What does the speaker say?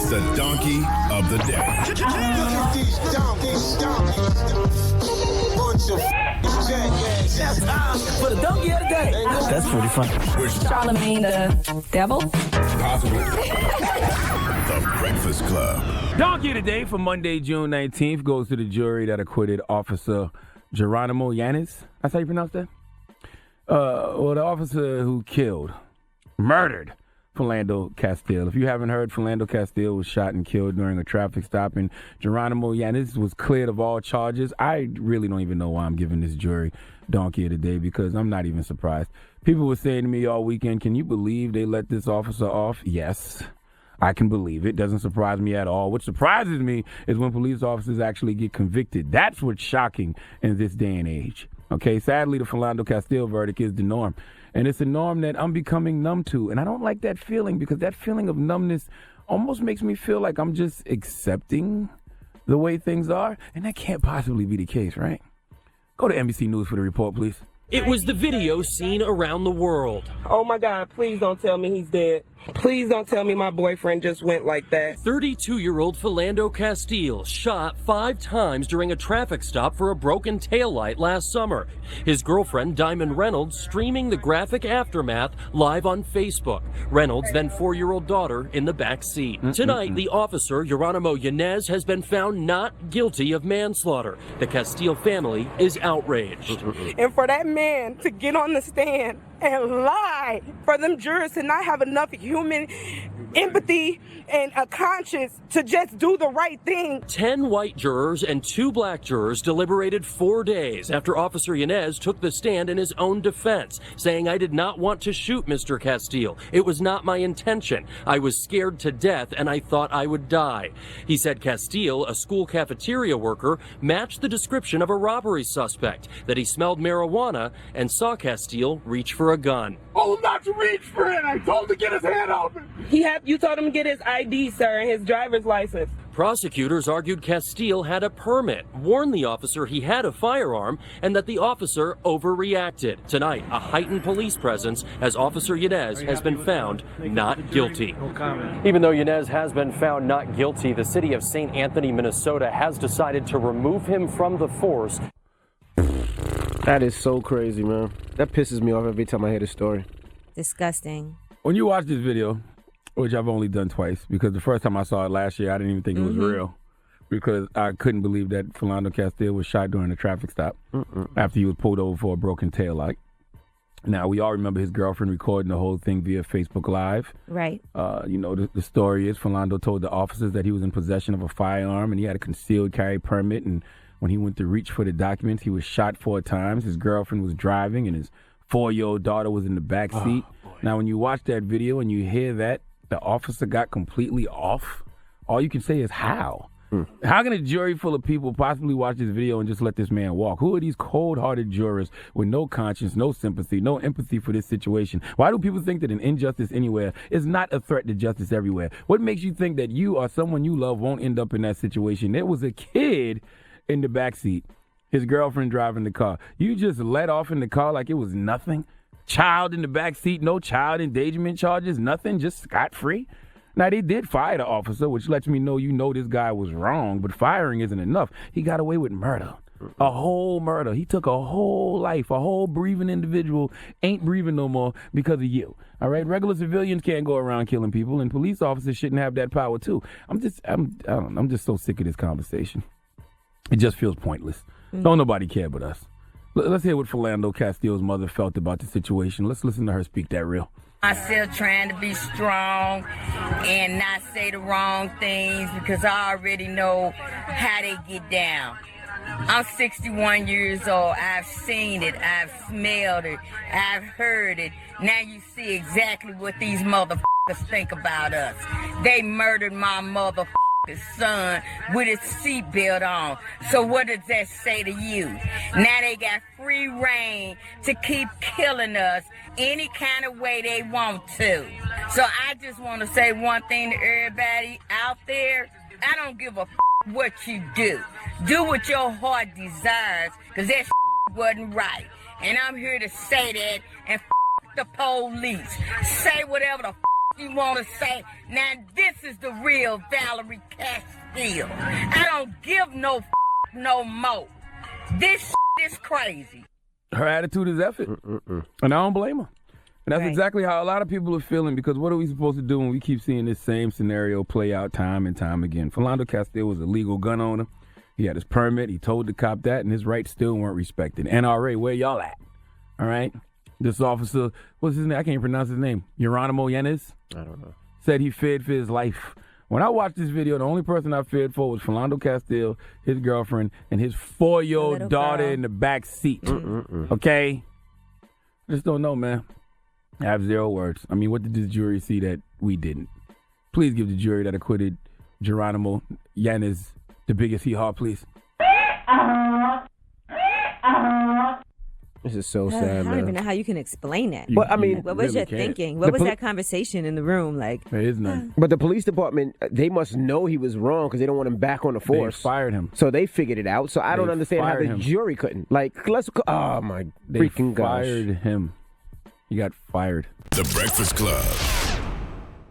It's the donkey of the day. Look at these donkeys. Bunch of jackasses. For the donkey of the day. That's pretty funny. Charlemagne the devil? Possibly. The Breakfast Club. Donkey of the day for Monday, June 19th goes to the jury that acquitted Officer Geronimo Yanez. That's how you pronounce that? Well, the officer who murdered Philando Castile. If you haven't heard, Philando Castile was shot and killed during a traffic stop, and Geronimo Yanez was cleared of all charges. I really don't even know why I'm giving this jury donkey of the day, because I'm not even surprised. People were saying to me all weekend, can you believe they let this officer off? Yes, I can believe it. Doesn't surprise me at all. What surprises me is when police officers actually get convicted. That's what's shocking in this day and age. Okay, sadly, the Philando Castile verdict is the norm. And it's a norm that I'm becoming numb to. And I don't like that feeling, because that feeling of numbness almost makes me feel like I'm just accepting the way things are. And that can't possibly be the case, right? Go to NBC News for the report, please. It was the video seen around the world. Oh my God, please don't tell me he's dead. Please don't tell me my boyfriend just went like that. 32-year-old Philando Castile shot 5 times during a traffic stop for a broken taillight last summer. His girlfriend, Diamond Reynolds, streaming the graphic aftermath live on Facebook. Reynolds' then 4-year-old daughter in the back seat. Tonight, the officer, Geronimo Yanez, has been found not guilty of manslaughter. The Castile family is outraged. And for that man to get on the stand and lie, for them jurors to not have enough human empathy and a conscience to just do the right thing. 10 white jurors and 2 black jurors deliberated 4 days after Officer Yanez took the stand in his own defense, saying, "I did not want to shoot Mr. Castile. It was not my intention. I was scared to death and I thought I would die." He said Castile, a school cafeteria worker, matched the description of a robbery suspect, that he smelled marijuana and saw Castile reach for a gun. Oh, not to reach for it. I told him to get his hand out. You told him to get his ID, sir, and his driver's license. Prosecutors argued Castile had a permit, warned the officer he had a firearm, and that the officer overreacted. Tonight, a heightened police presence as Officer Yanez has been found not guilty. Even though Yanez has been found not guilty, the city of St. Anthony, Minnesota has decided to remove him from the force. That is so crazy, man. That pisses me off every time I hear the story. Disgusting. When you watch this video, which I've only done twice, because the first time I saw it last year, I didn't even think it was real, because I couldn't believe that Philando Castile was shot during a traffic stop after he was pulled over for a broken taillight. Now, we all remember his girlfriend recording the whole thing via Facebook Live. Right. The story is Philando told the officers that he was in possession of a firearm and he had a concealed carry permit, and when he went to reach for the documents, he was shot 4 times. His girlfriend was driving and his 4-year-old daughter was in the back seat. Now, when you watch that video and you hear that the officer got completely off, all you can say is how? How can a jury full of people possibly watch this video and just let this man walk? Who are these cold-hearted jurors with no conscience, no sympathy, no empathy for this situation? Why do people think that an injustice anywhere is not a threat to justice everywhere? What makes you think that you or someone you love won't end up in that situation? There was a kid in the backseat, his girlfriend driving the car. You just let off in the car like it was nothing? Child in the backseat, no child endangerment charges, nothing, just scot-free? Now, they did fire the officer, which lets me know this guy was wrong, but firing isn't enough. He got away with murder, a whole murder. He took a whole life, a whole breathing individual ain't breathing no more because of you. All right, regular civilians can't go around killing people, and police officers shouldn't have that power too. I'm just so sick of this conversation. It just feels pointless. Don't nobody care but us. Let's hear what Philando Castile's mother felt about the situation. Let's listen to her speak that real. I'm still trying to be strong and not say the wrong things, because I already know how they get down. I'm 61 years old. I've seen it. I've smelled it. I've heard it. Now you see exactly what these motherfuckers think about us. They murdered my motherfucking son with his seatbelt on. So what does that say to you? Now they got free reign to keep killing us any kind of way they want to. So I just want to say one thing to everybody out there. I don't give a what you do. Do what your heart desires, because that wasn't right. And I'm here to say that, and the police. Say whatever the you want to say. Now this is the real Valerie Castile. I don't give no no more. This is crazy. Her attitude is effort, and I don't blame her. And that's exactly how a lot of people are feeling, because what are we supposed to do when we keep seeing this same scenario play out time and time again? Philando Castile was a legal gun owner. He had his permit. He told the cop that, and his rights still weren't respected. NRA, where y'all at? All right? This officer, what's his name? I can't pronounce his name. Geronimo Yanez? I don't know. Said he feared for his life. When I watched this video, the only person I feared for was Philando Castile, his girlfriend, and his 4-year-old daughter in the back seat. Okay? I just don't know, man. I have 0 words. I mean, what did the jury see that we didn't? Please give the jury that acquitted Geronimo Yanez the biggest hee-haw, please. This is so sad, I don't man. even know how you can explain that. But I mean, what was really your can't. thinking? What was that conversation in the room like? There is none. But the police department, they must know he was wrong because they don't want him back on the force. They fired him. So they figured it out. So I don't They understand how fired the him. jury couldn't. Like, let's go. Oh, my They freaking gosh. fired him. He got fired. The Breakfast Club.